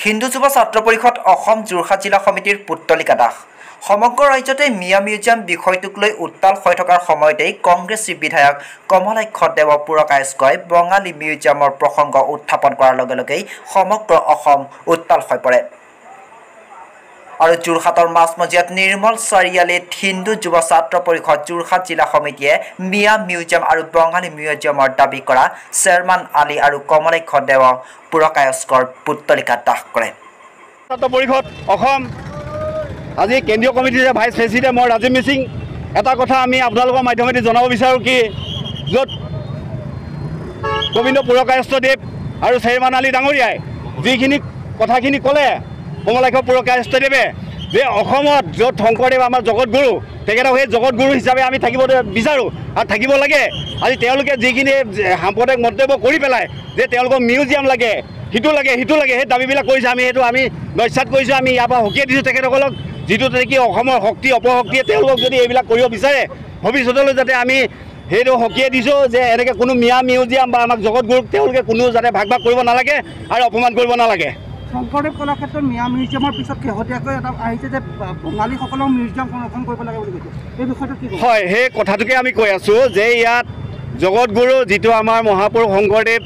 হিন্দু যুৱ ছাত্ৰ পৰিষদ অসম যোৰহাট জিলা সমিতিৰ পুত্তলিকা দাস সমগ্ৰ ৰাজ্যতে মিয়া মিউজিয়াম বিষয়টোক লৈ উত্তাল হৈ থকাৰ সময়তেই কংগ্ৰেছী বিধায়ক কমলাক্ষ দেৱ পুৰকায়স্কই বঙালী মিউজিয়ামৰ প্ৰসংগ উত্থাপন কৰাৰ লগে লগেই সমগ্ৰ অসম উত্তাল হৈ পৰে আৰু যোৰহাটৰ মাজমজিয়াত নিৰ্মল চাৰিআলিত হিন্দু যুৱ ছাত্ৰ পৰিষদ যোৰহাট জিলা সমিতিয়ে মিয়া মিউজিয়াম আৰু বঙালী মিউজিয়ামৰ দাবী কৰা চেয়াৰমান আলী আৰু কমলাক্ষ দেৱ পুৰকায়স্কৰ পুত্তলিকা দাহ কৰে। ছাত্ৰ পৰিষদ অসম আজি কেন্দ্ৰীয় কমিটিৰ ভাইচ প্ৰেছিডেণ্ট মই ৰাজীৱ মিচিং এটা কথা আমি আপোনালোকৰ মাধ্যমেদি জনাব বিচাৰোঁ কি য'ত গোবিন্দ পুৰকায়স্থদেৱ আৰু চেয়াৰমান আলী ডাঙৰীয়াই যিখিনি কথাখিনি ক'লে কমলাক্ষ পুৰকায়স্থদেৱে যে অসমত য'ত শংকৰদেৱ আমাৰ জগতগুৰু তেখেতক সেই জগতগুৰু হিচাপে আমি থাকিব বিচাৰোঁ আৰু থাকিব লাগে। আজি তেওঁলোকে যিখিনি সাম্প্ৰদায়িক মন্তব্য কৰি পেলাই যে তেওঁলোকক মিউজিয়াম লাগে সিটো লাগে সেই দাবীবিলাক কৰিছে আমি সেইটো আমি নস্যাৎ কৰিছোঁ। আমি ইয়াৰ পৰা সকীয়াই দিছোঁ তেখেতসকলক যিটো নেকি অসমৰ শক্তি অপশক্তিয়ে তেওঁলোকক যদি এইবিলাক কৰিব বিচাৰে ভৱিষ্যতলৈ যাতে আমি সেইটো সকীয়াই দিছোঁ যে এনেকৈ কোনো মিয়া মিউজিয়াম বা আমাক জগতগুৰুক তেওঁলোকে কোনো যাতে ভাগ কৰিব নালাগে আৰু অপমান কৰিব নালাগে। শংকৰদেৱ কলাক্ষেত্ৰত মিয়া মিউজিয়ামৰ পিছত শেহতীয়াকৈ এটা আহিছে যে বঙালীসকলক মিউজিয়াম সংৰক্ষণ কৰিব লাগে বুলি কৈছে, এই বিষয়টো কি? হয়, সেই কথাটোকে আমি কৈ আছোঁ যে ইয়াত জগতগুৰু যিটো আমাৰ মহাপুৰুষ শংকৰদেৱ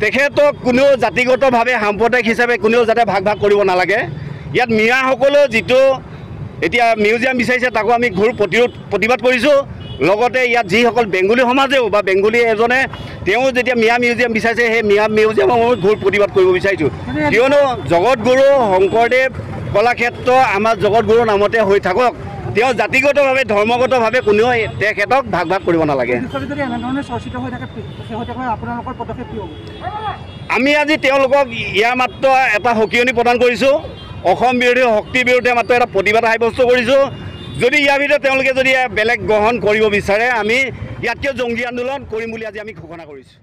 তেখেতক কোনেও জাতিগতভাৱে সাম্প্ৰদায়িক হিচাপে কোনেও যাতে ভাগ কৰিব নালাগে। ইয়াত মিয়াসকলেও যিটো এতিয়া মিউজিয়াম বিচাৰিছে তাকো আমি ঘোৰ প্ৰতিবাদ কৰিছোঁ। লগতে ইয়াত যিসকল বেংগলী সমাজেও বা বেংগলী এজনে তেওঁ যেতিয়া মিয়া মিউজিয়াম বিচাৰিছে সেই মিয়া মিউজিয়ামক মই ঘোৰ প্ৰতিবাদ কৰিব বিচাৰিছোঁ। কিয়নো জগতগুৰু শংকৰদেৱ কলাক্ষেত্ৰ আমাৰ জগতগুৰুৰ নামতে হৈ থাকক, তেওঁ জাতিগতভাৱে ধৰ্মগতভাৱে কোনেও তেখেতক ভাগ কৰিব নালাগে। আমি আজি তেওঁলোকক ইয়াৰ মাত্ৰ এটা সকিয়নি প্ৰদান কৰিছোঁ, অসম বিৰোধী শক্তিৰ বিৰুদ্ধে মাত্ৰ এটা প্ৰতিবাদ সাব্যস্ত কৰিছোঁ। যদি ইয়াৰ ভিতৰত তেওঁলোকে যদি বেলেগ গ্ৰহণ কৰিব বিচাৰে আমি ইয়াতকৈ জংগী আন্দোলন কৰিম বুলি আজি আমি ঘোষণা কৰিছোঁ।